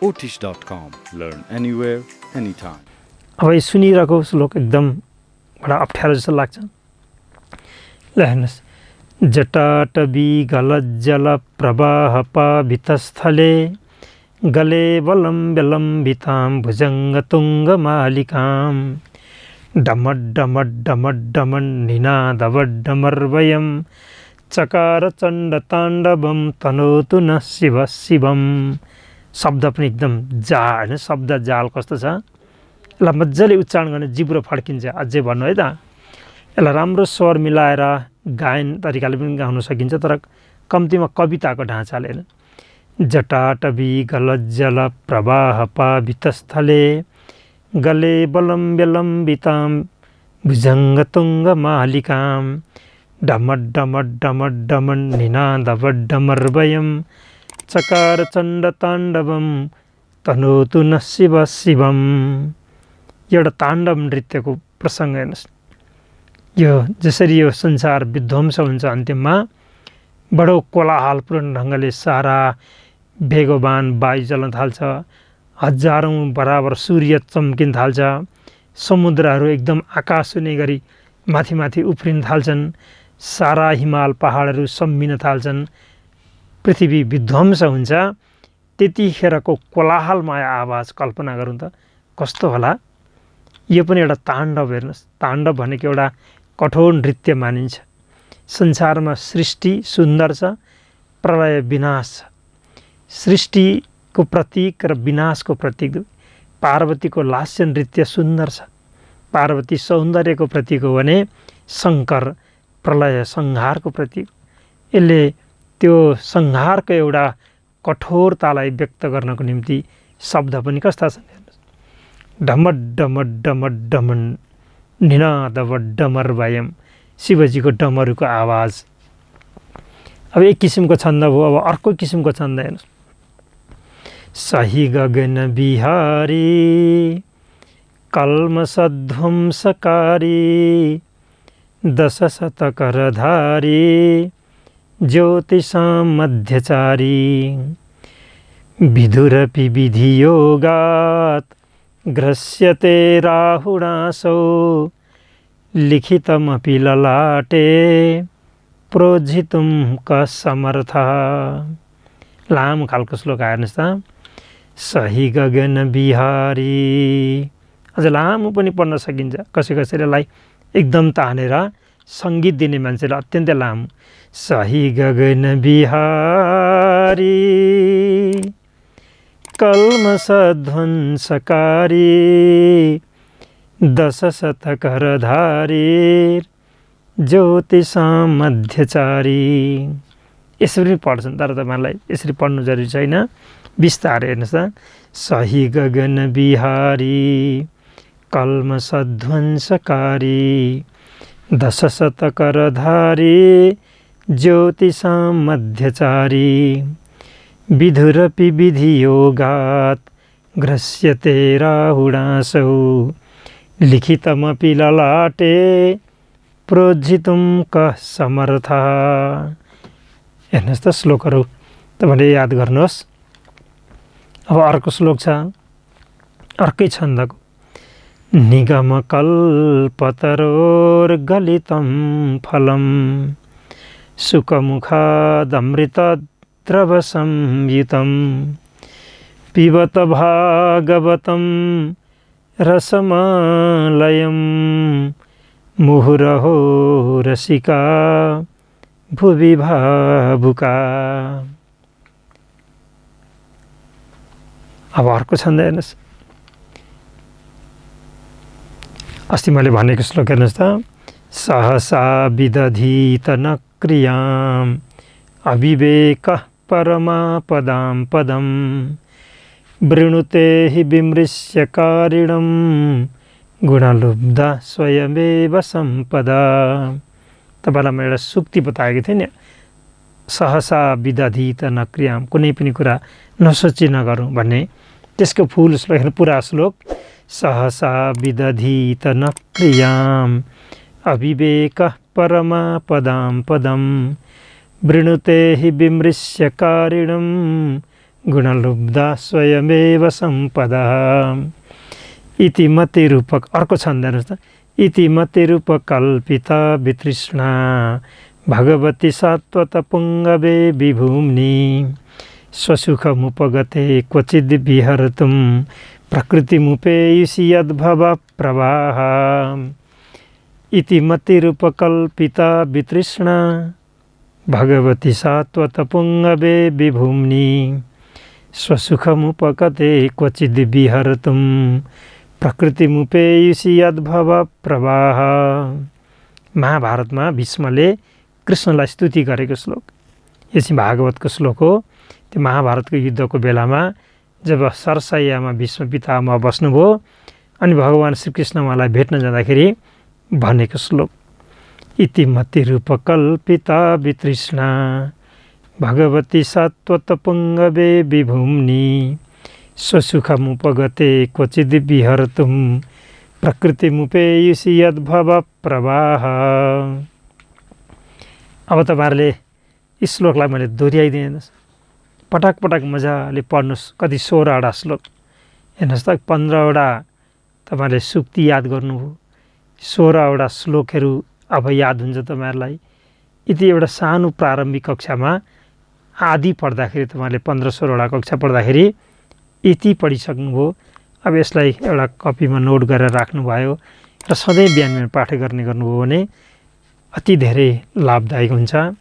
Ottish.com. Learn anywhere, anytime. अब यो सुनिरहेको श्लोक एकदम बडा अप्ठ्यारो जस्तो लाग्छ। ल हेर्नुहोस्, जटाटवी गलज्जल प्रवाह पावितस्थले गले वलम्बितां भुजङ्गतुङ्गमालिकां डमड्डमड्डमड्डमन्निनादवड्डमर्वयं चकार चण्डताण्डवं तनोतु न शिव शिवम्। शब्द पनि एकदम जाल, शब्द जाल कस्तो छ, यसलाई मजाले उच्चारण गर्ने जिब्रो फड्किन्छ। अझै भन्नु है त, यसलाई राम्रो स्वर मिलाएर गायन तरिकाले पनि गाउन सकिन्छ, तर कम्तीमा कविताको ढाँचाले। जटाटवी गलज्जल प्रवाह पावितस्थले गले वलम्बितां भुजङ्गतुङ्गमालिकां डमड्डमड्डमड्डमन्निनादवड्डमर्वयं चकार चण्डताण्डवं तनोतु न शिव शिवम्। एउटा ताण्डव नृत्यको प्रसङ्ग हेर्नुहोस्। यो जसरी यो संसार विध्वंस हुन्छ, अन्तिममा बडो कोलाहलपूर्ण ढङ्गले सारा वेगवान वायु चल्न थाल्छ, हजारौँ बराबर सूर्य चम्किन थाल्छ, समुद्रहरू एकदम आकाश हुने गरी माथि माथि उफ्रिन थाल्छन्, सारा हिमाल पहाडहरू सम्मिन थाल्छन्, पृथ्वी विध्वंस हुन्छ। त्यतिखेरको कोलाहलमय आवाज कल्पना गरौँ त कस्तो होला। यो पनि एउटा ताण्डव हेर्नुहोस्। ताण्डव भनेको एउटा कठोर नृत्य मानिन्छ। संसारमा सृष्टि सुन्दर छ, प्रलय विनाश छ। सृष्टिको प्रतीक र विनाशको प्रतीक। पार्वतीको लास्य नृत्य सुन्दर छ, पार्वती सौन्दर्यको प्रतीक हो भने शङ्कर प्रलय संहारको प्रतीक। यसले त्यो संहारको एउटा कठोरतालाई व्यक्त गर्नको निम्ति शब्द पनि कस्ता छन् हेर्नुहोस्। ढमड्डमड्डमड्डमन् निनादवड्डमर्वयं, शिवजीको डमरुको आवाज। अब एक किसिमको छन्द भयो। अब अर्को किसिमको छन्द हेर्नुहोस्। सही गगन बिहारी कल्मषध्वंसकारी दश शतकरधारी ज्योतिषां मध्यचारी विधुरपि विधियोगात् ग्रस्यते राहुणासौ लिखितमपि ललाटे प्रोज्झितुं कः समर्थः। लामो खालको श्लोक हेर्नुहोस् त। सही गगन बिहारी, अझ लामो पनि पढ्न सकिन्छ। कसैलाई एकदम तानेर सङ्गीत दिने मान्छेले अत्यन्तै लामो। सही गगन बिहारी कल्मषध्वंसकारी दश शतकरधारी ज्योतिषां मध्यचारी। यसरी पढ्छन्, तर तपाईँलाई यसरी पढ्नु जरुरी छैन। बिस्तारै हेर्नुहोस् त। सही गगन बिहारी कल्मषध्वंसकारी दश शतकरधारी ज्योतिषां मध्यचारी विधुरपि विधियोगात् ग्रस्यते राहुणासौ लिखितमपि ललाटे प्रोज्झितुं कः समर्थः। हेर्नुहोस् त श्लोकहरू तपाईँले याद गर्नुहोस्। अब अर्को श्लोक छ अर्कै छन्दको। निगमकल्पतरोर्गलितं फलं सुखमुखादमृतद्रवसंयुतं पिबत भागवतं रसमालयं मुहुरहो रसिका भुवि भावुका। अब अर्को छन्द हेर्नुहोस्। अस्ति मैले भनेको श्लोक हेर्नुहोस् त। सहसा विदधीत न क्रियाम् अविवेकः परमापदां पदं वृणुते हि विमृश्य कारिणं गुणलुब्धा स्वयमेव सम्पदा। तपाईँलाई मैले एउटा सुक्ति बताएको थिएँ नि। सहसा विदधीत न क्रियाम्, कुनै पनि कुरा नसोची नगरौँ भन्ने त्यसको फुल श्लोक पुरा श्लोक। सहसा विदधीत न क्रियाम् अविवेकः परमापदां पदं वृणुते हि विमृश्य कारिणं गुणलुब्धा स्वयमेव सम्पदा इति मति रूपक। अर्को छन्द हेर्नुहोस् त, इति मति रूपकल्पिता वितृष्णा भगवती सात्वत पुङ्गवे विभूम्नि स्वसुखमुपगते क्वचिद् विहर्तुं प्रकृतिमुपेयुषि यद्भव प्रवाह। इति मति रूपकल्पिता वितृष्णा भगवती सात्वत पुङ्गवे विभूम्नि स्वसुखमुपगते क्वचिद् विहर्तुं प्रकृतिमुपेयुषि यद्भव प्रवाह। महाभारतमा भीष्मले कृष्णलाई स्तुति गरेको श्लोक, यो चाहिँ भागवतको श्लोक हो। त्यो महाभारतको युद्धको बेलामा जब सरसैयामा भीष्म पितामह बस्नुभयो अनि भगवान् श्रीकृष्ण उहाँलाई भेट्न जाँदाखेरि भनेको श्लोक, इति मति रूपकल्पिता वितृष्णा भगवती सात्वत पुङ्गवे विभूम्नि स्वसुखमुपगते क्वचिद् विहर्तुं प्रकृतिमुपेयुषि यद्भव प्रवाह। अब तपाईँहरूले यी श्लोकलाई मैले दोहोऱ्याइदिनुहोस्, पटक पटक मजाले पढ्नुहोस्। कति 16वटा श्लोक हेर्नुहोस् त, 15वटा तपाईँहरूले सुक्ति याद गर्नुभयो, 16वटा श्लोकहरू अब याद हुन्छ तपाईँहरूलाई। यति एउटा सानो प्रारम्भिक कक्षामा आदि पढ्दाखेरि तपाईँहरूले 15-16वटा कक्षा पढ्दाखेरि यति पढिसक्नुभयो। अब यसलाई एउटा कपीमा नोट गरेर राख्नुभयो र सधैँ बिहान बिहान पाठ गर्ने गर्नुभयो भने अति धेरै लाभदायक हुन्छ।